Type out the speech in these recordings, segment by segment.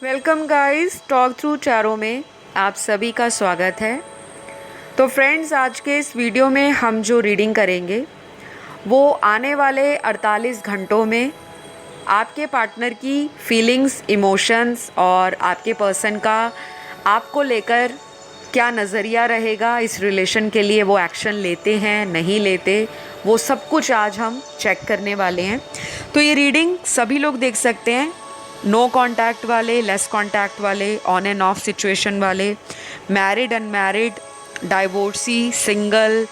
Welcome guys, talk through चारों में आप सभी का स्वागत है। तो फ्रेंड्स, आज के इस वीडियो में हम जो रीडिंग करेंगे वो आने वाले 48 घंटों में आपके पार्टनर की फीलिंग्स, इमोशंस और आपके पर्सन का आपको लेकर क्या नज़रिया रहेगा, इस रिलेशन के लिए वो एक्शन लेते हैं नहीं लेते, वो सब कुछ आज हम चेक करने वाले हैं। तो ये रीडिंग सभी लोग देख सकते हैं, नो कांटेक्ट वाले, लेस कांटेक्ट वाले, ऑन एंड ऑफ सिचुएशन वाले, married, unmarried, divorcee, single,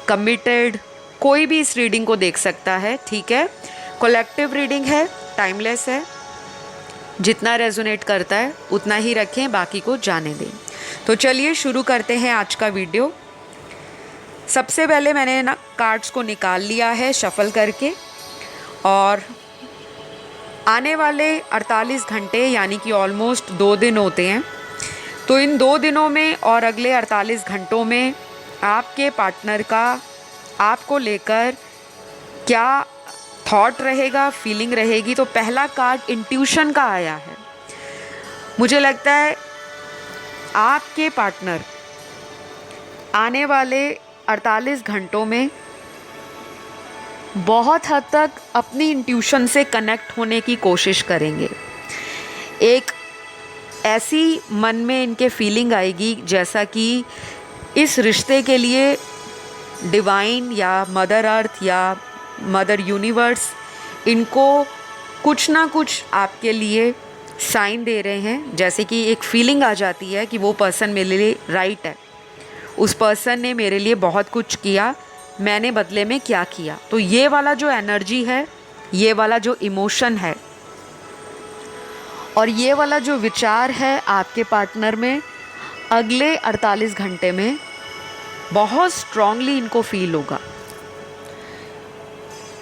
committed, कोई भी इस रीडिंग को देख सकता है। ठीक है, कलेक्टिव रीडिंग है, टाइमलेस है, जितना रेजोनेट करता है उतना ही रखें, बाकी को जाने दें। तो चलिए शुरू करते हैं आज का वीडियो। सबसे पहले मैंने ना कार्ड्स को निकाल लिया है शफल करके, और आने वाले 48 घंटे यानी कि ऑलमोस्ट 2 दिन होते हैं। तो इन 2 दिनों में और अगले 48 घंटों में आपके पार्टनर का आपको लेकर क्या थॉट रहेगा, फीलिंग रहेगी। तो पहला कार्ड इंट्यूशन का आया है। मुझे लगता है आपके पार्टनर आने वाले 48 घंटों में बहुत हद तक अपनी इंट्यूशन से कनेक्ट होने की कोशिश करेंगे। एक ऐसी मन में इनके फीलिंग आएगी जैसा कि इस रिश्ते के लिए डिवाइन या मदर अर्थ या मदर यूनिवर्स इनको कुछ ना कुछ आपके लिए साइन दे रहे हैं। जैसे कि एक फीलिंग आ जाती है कि वो पर्सन मेरे लिए राइट है, उस पर्सन ने मेरे लिए बहुत कुछ किया, मैंने बदले में क्या किया। तो ये वाला जो एनर्जी है, ये वाला जो इमोशन है और ये वाला जो विचार है आपके पार्टनर में अगले 48 घंटे में बहुत स्ट्रांगली इनको फील होगा।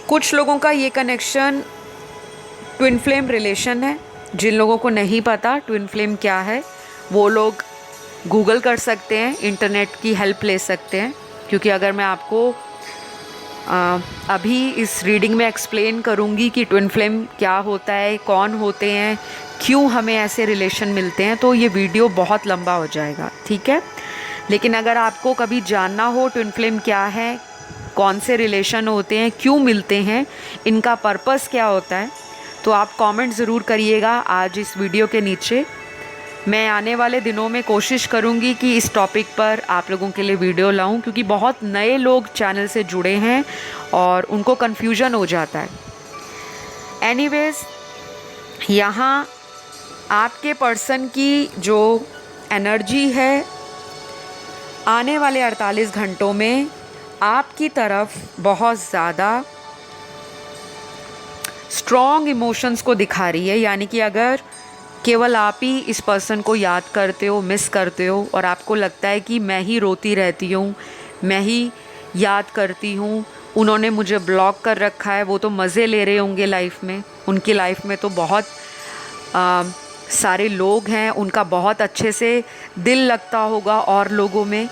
कुछ लोगों का ये कनेक्शन ट्विन फ्लेम रिलेशन है। जिन लोगों को नहीं पता ट्विन फ्लेम क्या है, वो लोग गूगल कर सकते हैं, इंटरनेट की हेल्प ले सकते हैं। क्योंकि अगर मैं आपको अभी इस रीडिंग में एक्सप्लेन करूँगी कि ट्विन फ्लेम क्या होता है, कौन होते हैं, क्यों हमें ऐसे रिलेशन मिलते हैं, तो ये वीडियो बहुत लंबा हो जाएगा। ठीक है, लेकिन अगर आपको कभी जानना हो ट्विन फ्लेम क्या है, कौन से रिलेशन होते हैं, क्यों मिलते हैं, इनका पर्पस क्या होता है, तो आप कमेंट ज़रूर करिएगा आज इस वीडियो के नीचे। मैं आने वाले दिनों में कोशिश करूंगी कि इस टॉपिक पर आप लोगों के लिए वीडियो लाऊं, क्योंकि बहुत नए लोग चैनल से जुड़े हैं और उनको कन्फ्यूजन हो जाता है। एनीवेज, यहाँ आपके पर्सन की जो एनर्जी है आने वाले 48 घंटों में आपकी तरफ बहुत ज़्यादा स्ट्रॉन्ग इमोशंस को दिखा रही है। यानी कि अगर केवल आप ही इस पर्सन को याद करते हो, मिस करते हो और आपको लगता है कि मैं ही रोती रहती हूँ, मैं ही याद करती हूँ, उन्होंने मुझे ब्लॉक कर रखा है, वो तो मज़े ले रहे होंगे लाइफ में, उनकी लाइफ में तो बहुत सारे लोग हैं, उनका बहुत अच्छे से दिल लगता होगा और लोगों में।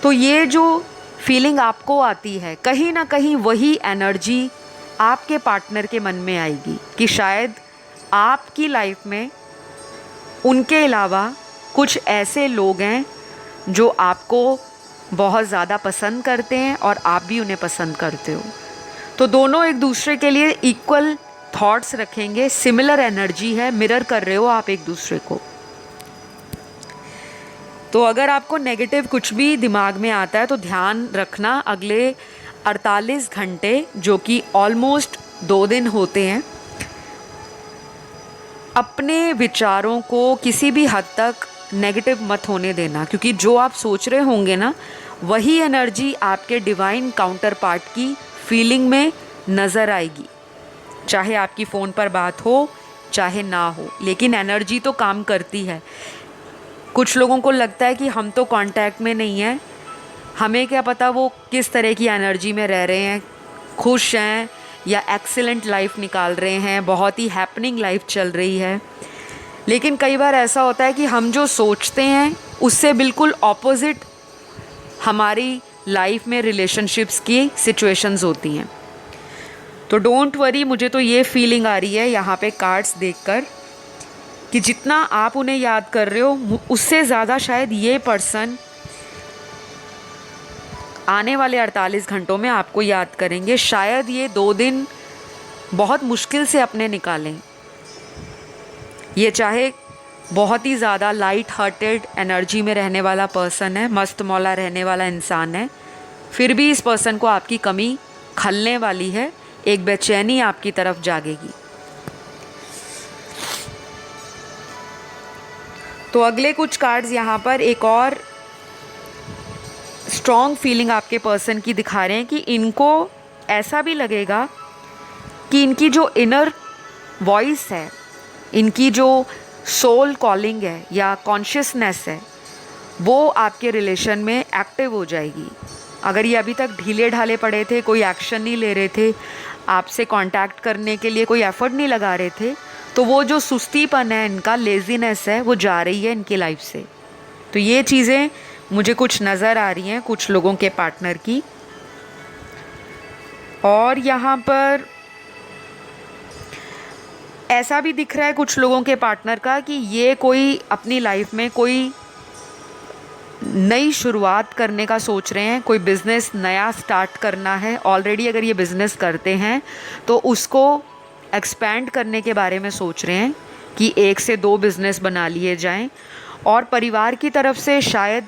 तो ये जो फीलिंग आपको आती है, कहीं ना कहीं वही एनर्जी आपके पार्टनर के मन में आएगी कि शायद आपकी लाइफ में उनके अलावा कुछ ऐसे लोग हैं जो आपको बहुत ज़्यादा पसंद करते हैं और आप भी उन्हें पसंद करते हो। तो दोनों एक दूसरे के लिए इक्वल थॉट्स रखेंगे, सिमिलर एनर्जी है, मिरर कर रहे हो आप एक दूसरे को। तो अगर आपको नेगेटिव कुछ भी दिमाग में आता है तो ध्यान रखना, अगले 48 घंटे जो कि ऑलमोस्ट 2 दिन होते हैं, अपने विचारों को किसी भी हद तक नेगेटिव मत होने देना। क्योंकि जो आप सोच रहे होंगे ना, वही एनर्जी आपके डिवाइन काउंटर पार्ट की फीलिंग में नज़र आएगी। चाहे आपकी फ़ोन पर बात हो चाहे ना हो, लेकिन एनर्जी तो काम करती है। कुछ लोगों को लगता है कि हम तो कांटेक्ट में नहीं हैं, हमें क्या पता वो किस तरह की एनर्जी में रह रहे हैं, खुश हैं या एक्सीलेंट लाइफ निकाल रहे हैं, बहुत ही हैपनिंग लाइफ चल रही है। लेकिन कई बार ऐसा होता है कि हम जो सोचते हैं उससे बिल्कुल ऑपोजिट हमारी लाइफ में रिलेशनशिप्स की सिचुएशंस होती हैं। तो डोंट वरी, मुझे तो ये फीलिंग आ रही है यहाँ पे कार्ड्स देखकर कि जितना आप उन्हें याद कर रहे हो उससे ज़्यादा शायद ये पर्सन आने वाले 48 घंटों में आपको याद करेंगे। शायद ये 2 दिन बहुत मुश्किल से अपने निकालें। ये चाहे बहुत ही ज़्यादा लाइट हार्टेड एनर्जी में रहने वाला पर्सन है, मस्त मौला रहने वाला इंसान है, फिर भी इस पर्सन को आपकी कमी खलने वाली है, एक बेचैनी आपकी तरफ जागेगी। तो अगले कुछ कार्ड्स यहाँ पर एक और स्ट्रॉन्ग फीलिंग आपके पर्सन की दिखा रहे हैं कि इनको ऐसा भी लगेगा कि इनकी जो इनर वॉइस है, इनकी जो सोल कॉलिंग है या कॉन्शियसनेस है, वो आपके रिलेशन में एक्टिव हो जाएगी। अगर ये अभी तक ढीले ढाले पड़े थे, कोई एक्शन नहीं ले रहे थे, आपसे कांटेक्ट करने के लिए कोई एफर्ट नहीं लगा रहे थे, तो वो जो सुस्तीपन है इनका, लेज़ीनेस है, वो जा रही है इनकी लाइफ से। तो ये चीज़ें मुझे कुछ नज़र आ रही हैं कुछ लोगों के पार्टनर की। और यहाँ पर ऐसा भी दिख रहा है कुछ लोगों के पार्टनर का कि ये कोई अपनी लाइफ में कोई नई शुरुआत करने का सोच रहे हैं, कोई बिज़नेस नया स्टार्ट करना है। ऑलरेडी अगर ये बिज़नेस करते हैं तो उसको एक्सपैंड करने के बारे में सोच रहे हैं कि 1 से 2 बिज़नेस बना लिए जाएं। और परिवार की तरफ से शायद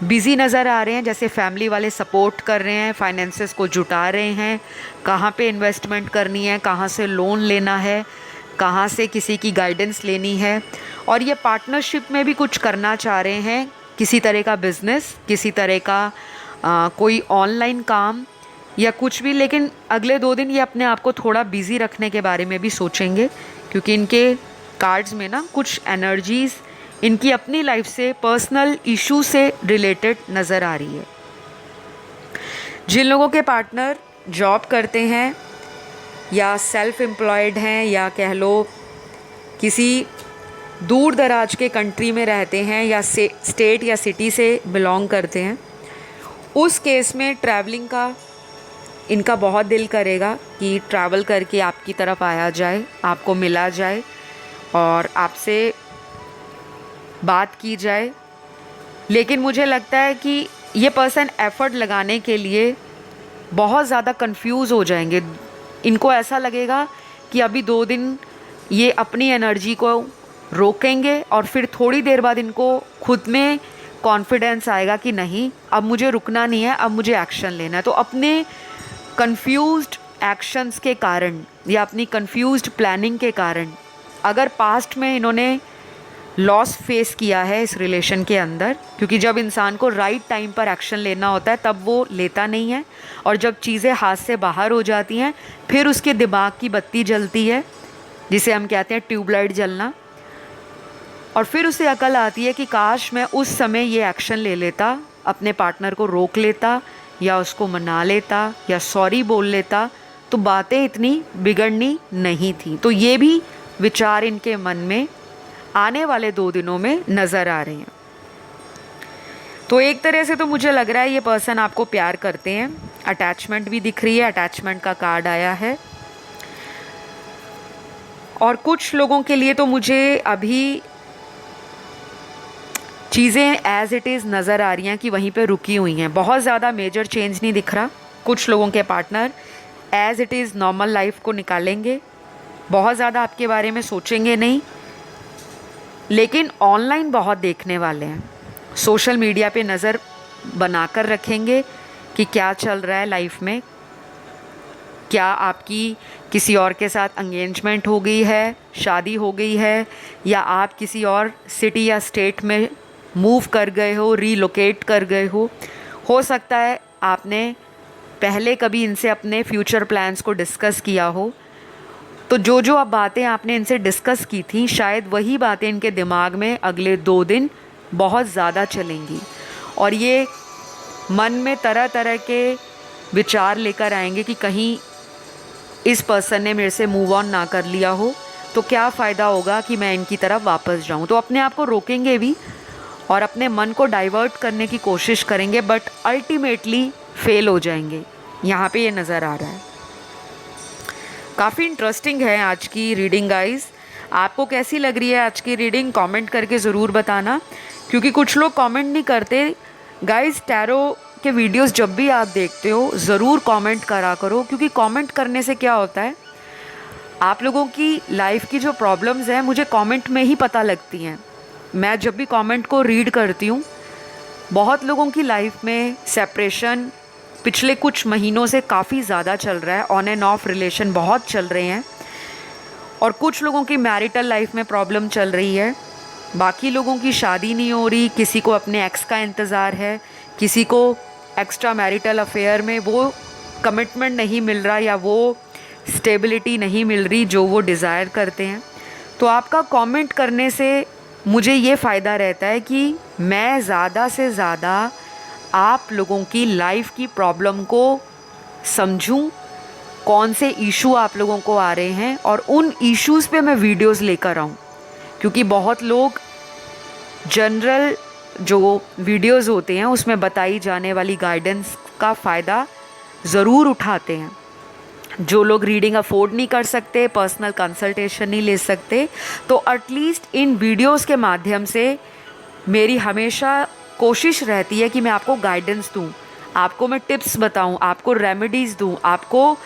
बिज़ी नज़र आ रहे हैं, जैसे फैमिली वाले सपोर्ट कर रहे हैं, फाइनेंसेस को जुटा रहे हैं, कहाँ पे इन्वेस्टमेंट करनी है, कहाँ से लोन लेना है, कहाँ से किसी की गाइडेंस लेनी है। और ये पार्टनरशिप में भी कुछ करना चाह रहे हैं, किसी तरह का बिज़नेस, किसी तरह का कोई ऑनलाइन काम या कुछ भी। लेकिन अगले 2 दिन ये अपने आप को थोड़ा बिज़ी रखने के बारे में भी सोचेंगे, क्योंकि इनके कार्ड्स में ना कुछ एनर्जीज़ इनकी अपनी लाइफ से, पर्सनल इशू से रिलेटेड नज़र आ रही है। जिन लोगों के पार्टनर जॉब करते हैं या सेल्फ एम्प्लॉयड हैं या कह लो किसी दूर दराज के कंट्री में रहते हैं या स्टेट या सिटी से बिलोंग करते हैं, उस केस में ट्रैवलिंग का इनका बहुत दिल करेगा कि ट्रैवल करके आपकी तरफ आया जाए, आपको मिला जाए और आपसे बात की जाए। लेकिन मुझे लगता है कि ये पर्सन एफ़र्ट लगाने के लिए बहुत ज़्यादा कंफ्यूज हो जाएंगे। इनको ऐसा लगेगा कि अभी 2 दिन ये अपनी एनर्जी को रोकेंगे और फिर थोड़ी देर बाद इनको खुद में कॉन्फिडेंस आएगा कि नहीं, अब मुझे रुकना नहीं है, अब मुझे एक्शन लेना है। तो अपने कंफ्यूज्ड एक्शंस के कारण या अपनी कंफ्यूज्ड प्लानिंग के कारण, अगर पास्ट में इन्होंने लॉस फेस किया है इस रिलेशन के अंदर, क्योंकि जब इंसान को राइट टाइम पर एक्शन लेना होता है तब वो लेता नहीं है, और जब चीज़ें हाथ से बाहर हो जाती हैं फिर उसके दिमाग की बत्ती जलती है, जिसे हम कहते हैं ट्यूबलाइट जलना, और फिर उसे अकल आती है कि काश मैं उस समय ये एक्शन ले लेता, अपने पार्टनर को रोक लेता या उसको मना लेता या सॉरी बोल लेता, तो बातें इतनी बिगड़नी नहीं थी। तो ये भी विचार इनके मन में आने वाले 2 दिनों में नज़र आ रहे हैं। तो एक तरह से तो मुझे लग रहा है ये पर्सन आपको प्यार करते हैं। अटैचमेंट भी दिख रही है, अटैचमेंट का कार्ड आया है। और कुछ लोगों के लिए तो मुझे अभी चीज़ें एज़ इट इज़ नज़र आ रही हैं कि वहीं पे रुकी हुई हैं, बहुत ज़्यादा मेजर चेंज नहीं दिख रहा। कुछ लोगों के partner as it is normal life को निकालेंगे, बहुत ज़्यादा आपके बारे में सोचेंगे नहीं, लेकिन ऑनलाइन बहुत देखने वाले हैं, सोशल मीडिया पे नज़र बनाकर रखेंगे कि क्या चल रहा है लाइफ में, क्या आपकी किसी और के साथ एंगेजमेंट हो गई है, शादी हो गई है, या आप किसी और सिटी या स्टेट में मूव कर गए हो, रीलोकेट कर गए हो सकता है आपने पहले कभी इनसे अपने फ्यूचर प्लान्स को डिस्कस किया हो। तो जो जो अब बातें आपने इनसे डिस्कस की थी, शायद वही बातें इनके दिमाग में अगले 2 दिन बहुत ज़्यादा चलेंगी, और ये मन में तरह तरह के विचार लेकर आएंगे कि कहीं इस पर्सन ने मेरे से मूव ऑन ना कर लिया हो तो क्या फ़ायदा होगा कि मैं इनकी तरफ वापस जाऊं। तो अपने आप को रोकेंगे भी और अपने मन को डाइवर्ट करने की कोशिश करेंगे, बट अल्टीमेटली फेल हो जाएंगे। यहाँ पे ये नज़र आ रहा है। काफ़ी इंटरेस्टिंग है आज की रीडिंग गाइस। आपको कैसी लग रही है आज की रीडिंग, कमेंट करके ज़रूर बताना, क्योंकि कुछ लोग कमेंट नहीं करते। गाइस, टैरो के वीडियोस जब भी आप देखते हो ज़रूर कमेंट करा करो, क्योंकि कमेंट करने से क्या होता है, आप लोगों की लाइफ की जो प्रॉब्लम्स हैं मुझे कमेंट में ही पता लगती हैं। मैं जब भी कमेंट को रीड करती हूँ, बहुत लोगों की लाइफ में सेपरेशन पिछले कुछ महीनों से काफ़ी ज़्यादा चल रहा है, ऑन एंड ऑफ रिलेशन बहुत चल रहे हैं, और कुछ लोगों की मैरिटल लाइफ में प्रॉब्लम चल रही है, बाकी लोगों की शादी नहीं हो रही, किसी को अपने एक्स का इंतज़ार है, किसी को एक्स्ट्रा मैरिटल अफेयर में वो कमिटमेंट नहीं मिल रहा या वो स्टेबिलिटी नहीं मिल रही जो वो डिज़ायर करते हैं। तो आपका कमेंट करने से मुझे ये फ़ायदा रहता है कि मैं ज़्यादा से ज़्यादा आप लोगों की लाइफ की प्रॉब्लम को समझूं, कौन से इशू आप लोगों को आ रहे हैं, और उन इश्यूज़ पे मैं वीडियोस लेकर आऊं, क्योंकि बहुत लोग जनरल जो वीडियोस होते हैं उसमें बताई जाने वाली गाइडेंस का फ़ायदा ज़रूर उठाते हैं। जो लोग रीडिंग अफोर्ड नहीं कर सकते, पर्सनल कंसल्टेशन नहीं ले सकते, तो एटलीस्ट इन वीडियोस के माध्यम से मेरी हमेशा कोशिश रहती है कि मैं आपको गाइडेंस दूं, आपको मैं टिप्स बताऊं, आपको रेमेडीज़ दूं, आपको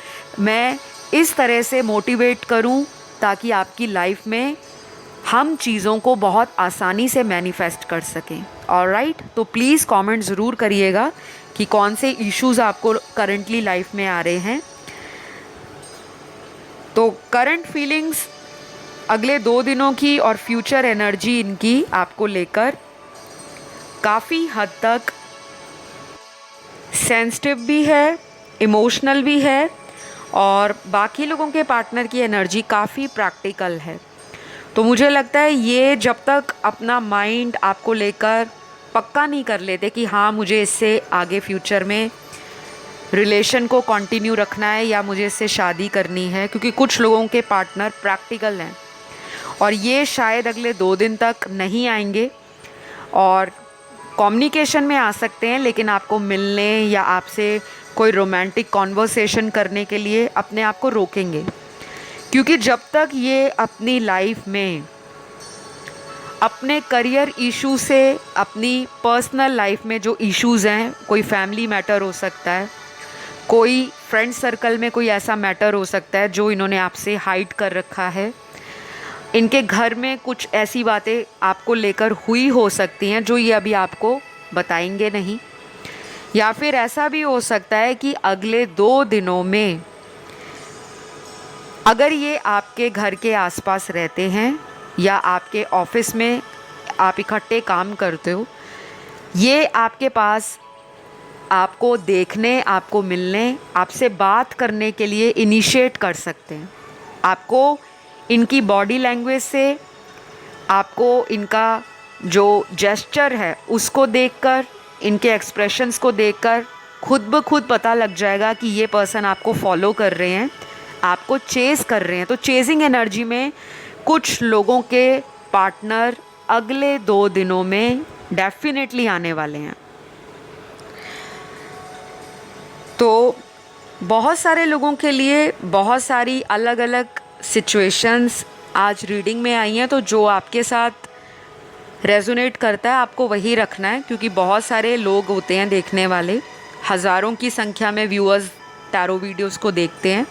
मैं इस तरह से मोटिवेट करूं ताकि आपकी लाइफ में हम चीज़ों को बहुत आसानी से मैनिफेस्ट कर सकें। ऑलराइट, तो प्लीज़ कमेंट ज़रूर करिएगा कि कौन से इश्यूज़ आपको करंटली लाइफ में आ रहे हैं। तो करंट फीलिंग्स अगले 2 दिनों की और फ्यूचर एनर्जी इनकी आपको लेकर काफ़ी हद तक सेंसिटिव भी है, इमोशनल भी है, और बाकी लोगों के पार्टनर की एनर्जी काफ़ी प्रैक्टिकल है। तो मुझे लगता है ये जब तक अपना माइंड आपको लेकर पक्का नहीं कर लेते कि हाँ मुझे इससे आगे फ्यूचर में रिलेशन को कंटिन्यू रखना है या मुझे इससे शादी करनी है, क्योंकि कुछ लोगों के पार्टनर प्रैक्टिकल हैं और ये शायद अगले 2 दिन तक नहीं आएंगे और कम्युनिकेशन में आ सकते हैं, लेकिन आपको मिलने या आपसे कोई रोमांटिक कॉन्वर्सेशन करने के लिए अपने आप को रोकेंगे, क्योंकि जब तक ये अपनी लाइफ में अपने करियर इशू से, अपनी पर्सनल लाइफ में जो इश्यूज़ हैं, कोई फैमिली मैटर हो सकता है, कोई फ्रेंड सर्कल में कोई ऐसा मैटर हो सकता है जो इन्होंने आपसे हाइड कर रखा है, इनके घर में कुछ ऐसी बातें आपको लेकर हुई हो सकती हैं जो ये अभी आपको बताएंगे नहीं, या फिर ऐसा भी हो सकता है कि अगले 2 दिनों में अगर ये आपके घर के आसपास रहते हैं या आपके ऑफिस में आप इकट्ठे काम करते हो, ये आपके पास आपको देखने, आपको मिलने, आपसे बात करने के लिए इनिशिएट कर सकते हैं। आपको इनकी बॉडी लैंग्वेज से, आपको इनका जो जेस्चर है उसको देखकर, इनके एक्सप्रेशंस को देखकर खुद ब खुद पता लग जाएगा कि ये पर्सन आपको फॉलो कर रहे हैं, आपको चेज़ कर रहे हैं। तो चेजिंग एनर्जी में कुछ लोगों के पार्टनर अगले 2 दिनों में डेफिनेटली आने वाले हैं। तो बहुत सारे लोगों के लिए बहुत सारी अलग अलग सिचुएशंस आज रीडिंग में आई हैं, तो जो आपके साथ रेजोनेट करता है आपको वही रखना है, क्योंकि बहुत सारे लोग होते हैं देखने वाले, हज़ारों की संख्या में व्यूअर्स टैरो वीडियोस को देखते हैं,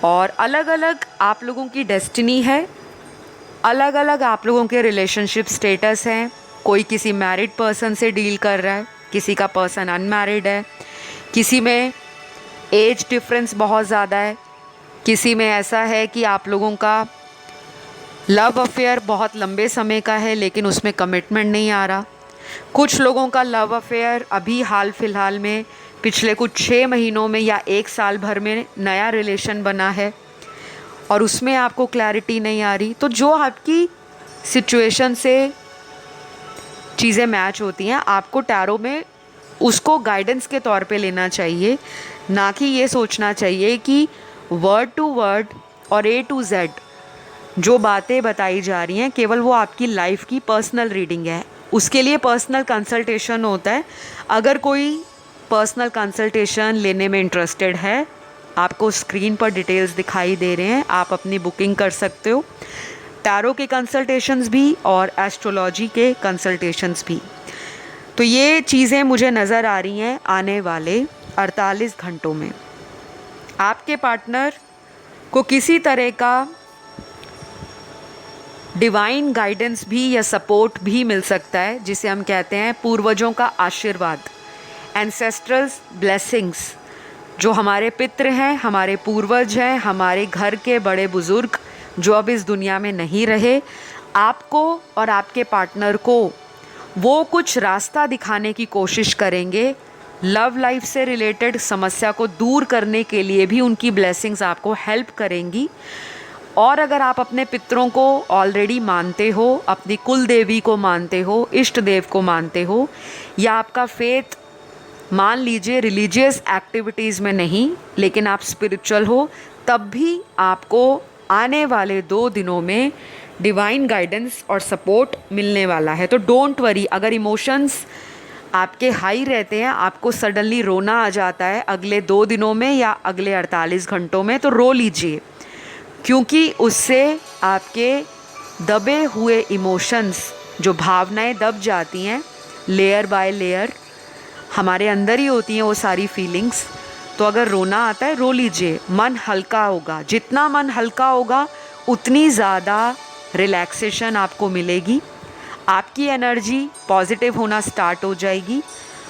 और अलग अलग आप लोगों की डेस्टिनी है, अलग अलग आप लोगों के रिलेशनशिप स्टेटस हैं। कोई किसी मैरिड पर्सन से डील कर रहा है, किसी का पर्सन अनमैरिड है, किसी में एज डिफरेंस बहुत ज़्यादा है, किसी में ऐसा है कि आप लोगों का लव अफेयर बहुत लंबे समय का है लेकिन उसमें कमिटमेंट नहीं आ रहा। कुछ लोगों का लव अफेयर अभी हाल फिलहाल में पिछले कुछ 6 महीनों में या 1 साल भर में नया रिलेशन बना है और उसमें आपको क्लैरिटी नहीं आ रही। तो जो आपकी सिचुएशन से चीज़ें मैच होती हैं, आपको टैरो में उसको गाइडेंस के तौर पे लेना चाहिए, ना कि ये सोचना चाहिए कि वर्ड टू वर्ड और A to Z जो बातें बताई जा रही हैं केवल वो आपकी लाइफ की पर्सनल रीडिंग है। उसके लिए पर्सनल कंसल्टेशन होता है। अगर कोई पर्सनल कंसल्टेशन लेने में इंटरेस्टेड है, आपको स्क्रीन पर डिटेल्स दिखाई दे रहे हैं, आप अपनी बुकिंग कर सकते हो। टैरो के कंसल्टेशंस भी और एस्ट्रोलॉजी के कंसल्टेशंस भी। तो ये चीज़ें मुझे नज़र आ रही हैं आने वाले 48 घंटों में। आपके पार्टनर को किसी तरह का डिवाइन गाइडेंस भी या सपोर्ट भी मिल सकता है, जिसे हम कहते हैं पूर्वजों का आशीर्वाद, एंसेस्ट्रल्स ब्लेसिंग्स। जो हमारे पितृ हैं, हमारे पूर्वज हैं, हमारे घर के बड़े बुज़ुर्ग जो अब इस दुनिया में नहीं रहे, आपको और आपके पार्टनर को वो कुछ रास्ता दिखाने की कोशिश करेंगे। लव लाइफ से रिलेटेड समस्या को दूर करने के लिए भी उनकी ब्लेसिंग्स आपको हेल्प करेंगी। और अगर आप अपने पितरों को ऑलरेडी मानते हो, अपनी कुल देवी को मानते हो, इष्ट देव को मानते हो, या आपका फेथ मान लीजिए रिलीजियस एक्टिविटीज़ में नहीं लेकिन आप स्पिरिचुअल हो, तब भी आपको आने वाले 2 दिनों में डिवाइन गाइडेंस और सपोर्ट मिलने वाला है। तो डोंट वरी, अगर इमोशंस आपके हाई रहते हैं, आपको सडनली रोना आ जाता है अगले 2 दिनों में या अगले 48 घंटों में, तो रो लीजिए, क्योंकि उससे आपके दबे हुए इमोशंस, जो भावनाएं दब जाती हैं लेयर बाय लेयर, हमारे अंदर ही होती हैं वो सारी फीलिंग्स। तो अगर रोना आता है, रो लीजिए, मन हल्का होगा। जितना मन हल्का होगा उतनी ज़्यादा रिलैक्सेशन आपको मिलेगी, आपकी एनर्जी पॉजिटिव होना स्टार्ट हो जाएगी।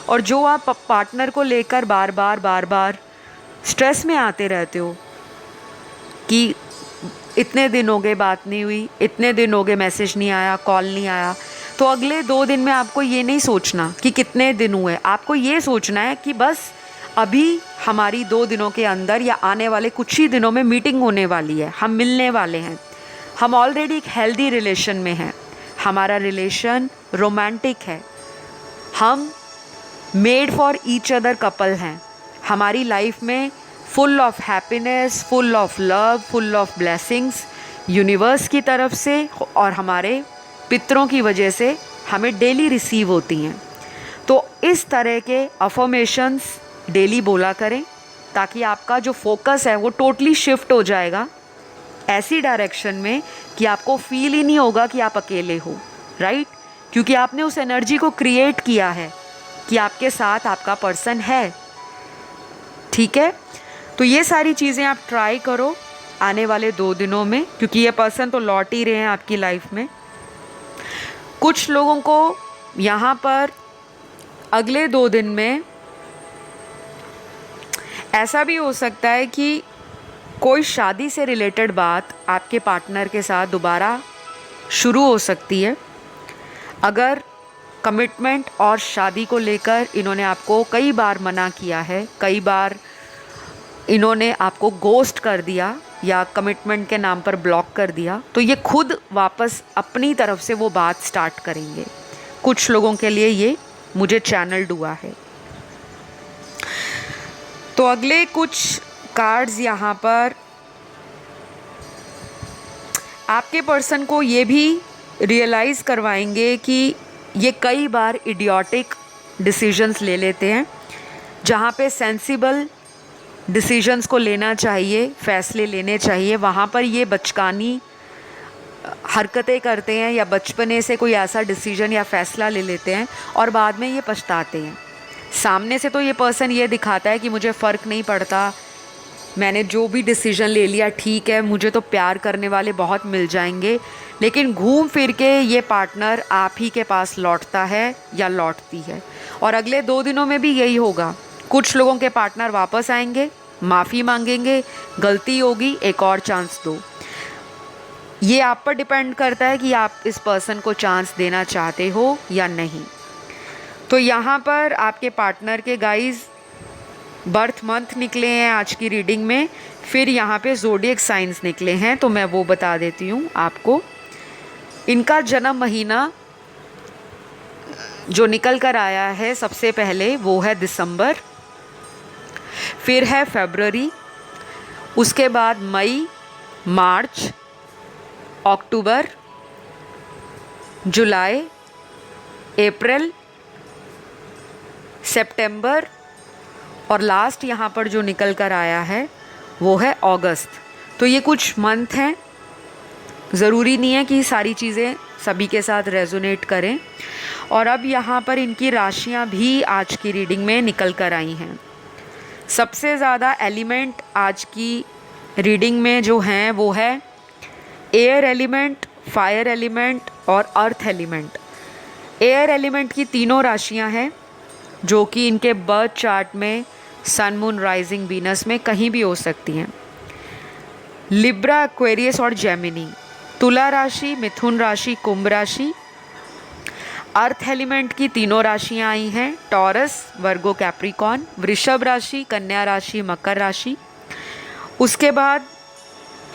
और जो आप पार्टनर को लेकर बार बार स्ट्रेस में आते रहते हो कि इतने दिन हो गए बात नहीं हुई, इतने दिन हो गए मैसेज नहीं आया, कॉल नहीं आया, तो अगले 2 दिन में आपको ये नहीं सोचना कि कितने दिन हुए, आपको ये सोचना है कि बस अभी हमारी 2 दिनों के अंदर या आने वाले कुछ ही दिनों में मीटिंग होने वाली है, हम मिलने वाले हैं, हम ऑलरेडी एक हेल्दी रिलेशन में हैं, हमारा रिलेशन रोमांटिक है, हम made for each other couple हैं, हमारी लाइफ में full of happiness, full of love, full of blessings universe की तरफ से और हमारे पितरों की वजह से हमें डेली रिसीव होती हैं। तो इस तरह के अफर्मेशंस डेली बोला करें, ताकि आपका जो फोकस है वो टोटली शिफ्ट हो जाएगा ऐसी डायरेक्शन में कि आपको फील ही नहीं होगा कि आप अकेले हो, राइट? क्योंकि आपने उस एनर्जी को क्रिएट किया है कि आपके साथ आपका पर्सन है, ठीक है? तो ये सारी चीज़ें आप ट्राई करो आने वाले 2 दिनों में, क्योंकि ये पर्सन तो लौट ही रहे हैं आपकी लाइफ में। कुछ लोगों को यहाँ पर अगले 2 दिन में ऐसा भी हो सकता है कि कोई शादी से रिलेटेड बात आपके पार्टनर के साथ दोबारा शुरू हो सकती है। अगर कमिटमेंट और शादी को लेकर इन्होंने आपको कई बार मना किया है, कई बार इन्होंने आपको गोस्ट कर दिया या कमिटमेंट के नाम पर ब्लॉक कर दिया, तो ये खुद वापस अपनी तरफ से वो बात स्टार्ट करेंगे। कुछ लोगों के लिए ये मुझे चैनल्ड हुआ है। तो अगले कुछ कार्ड्स यहाँ पर आपके पर्सन को ये भी रियलाइज़ करवाएंगे कि ये कई बार इडियोटिक डिसीजंस ले लेते हैं, जहाँ पे सेंसिबल डिसीजंस को लेना चाहिए, फैसले लेने चाहिए, वहाँ पर ये बचकानी हरकतें करते हैं या बचपने से कोई ऐसा डिसीजन या फ़ैसला ले लेते हैं और बाद में ये पछताते हैं। सामने से तो ये पर्सन ये दिखाता है कि मुझे फ़र्क नहीं पड़ता, मैंने जो भी डिसीजन ले लिया ठीक है, मुझे तो प्यार करने वाले बहुत मिल जाएंगे, लेकिन घूम फिर के ये पार्टनर आप ही के पास लौटता है या लौटती है। और अगले 2 दिनों में भी यही होगा। कुछ लोगों के पार्टनर वापस आएंगे, माफ़ी मांगेंगे, गलती होगी, एक और चांस दो। ये आप पर डिपेंड करता है कि आप इस पर्सन को चांस देना चाहते हो या नहीं। तो यहाँ पर आपके पार्टनर के गाइस बर्थ मंथ निकले हैं आज की रीडिंग में, फिर यहाँ पे ज़ोडिएक साइंस निकले हैं, तो मैं वो बता देती हूँ आपको। इनका जन्म महीना जो निकल कर आया है सबसे पहले वो है दिसंबर, फिर है फरवरी, उसके बाद मई, मार्च, अक्टूबर, जुलाई, अप्रैल, सितंबर और लास्ट यहाँ पर जो निकल कर आया है वो है अगस्त। तो ये कुछ मंथ हैं ज़रूरी नहीं है कि सारी चीज़ें सभी के साथ रेजोनेट करें। और अब यहाँ पर इनकी राशियाँ भी आज की रीडिंग में निकल कर आई हैं। सबसे ज़्यादा एलिमेंट आज की रीडिंग में जो हैं वो है एयर एलिमेंट, फायर एलिमेंट और अर्थ एलिमेंट। एयर एलिमेंट की तीनों राशियां हैं जो कि इनके बर्थ चार्ट में सन, मून, राइजिंग, वीनस में कहीं भी हो सकती हैं। लिब्रा, एक्वेरियस और जेमिनी। तुला राशि, मिथुन राशि, कुंभ राशि। अर्थ एलिमेंट की तीनों राशियां आई हैं, टॉरस, वर्गो, कैप्रिकॉन। वृषभ राशि, कन्या राशि, मकर राशि। उसके बाद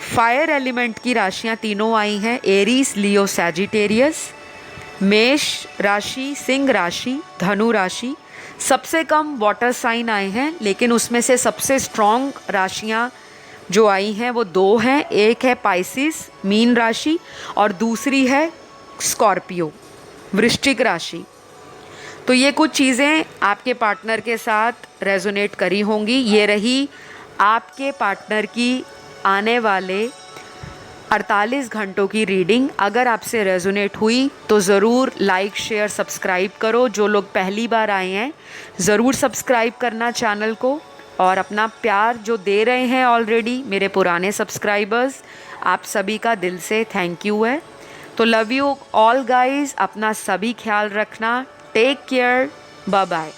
फायर एलिमेंट की राशियां तीनों आई हैं, एरीज, लियो, सैजिटेरियस। मेष राशि, सिंह राशि, धनु राशि। सबसे कम वाटर साइन आए हैं, लेकिन उसमें से सबसे स्ट्रॉन्ग राशियां जो आई हैं वो दो हैं। एक है पाइसिस, मीन राशि, और दूसरी है स्कॉर्पियो, वृश्चिक राशि। तो ये कुछ चीज़ें आपके पार्टनर के साथ रेजोनेट करी होंगी। ये रही आपके पार्टनर की आने वाले 48 घंटों की रीडिंग। अगर आपसे रेजोनेट हुई तो ज़रूर लाइक, शेयर, सब्सक्राइब करो। जो लोग पहली बार आए हैं ज़रूर सब्सक्राइब करना चैनल को, और अपना प्यार जो दे रहे हैं ऑलरेडी मेरे पुराने सब्सक्राइबर्स, आप सभी का दिल से थैंक यू है। तो लव यू ऑल गाइस, अपना सभी ख्याल रखना। Take care, bye bye.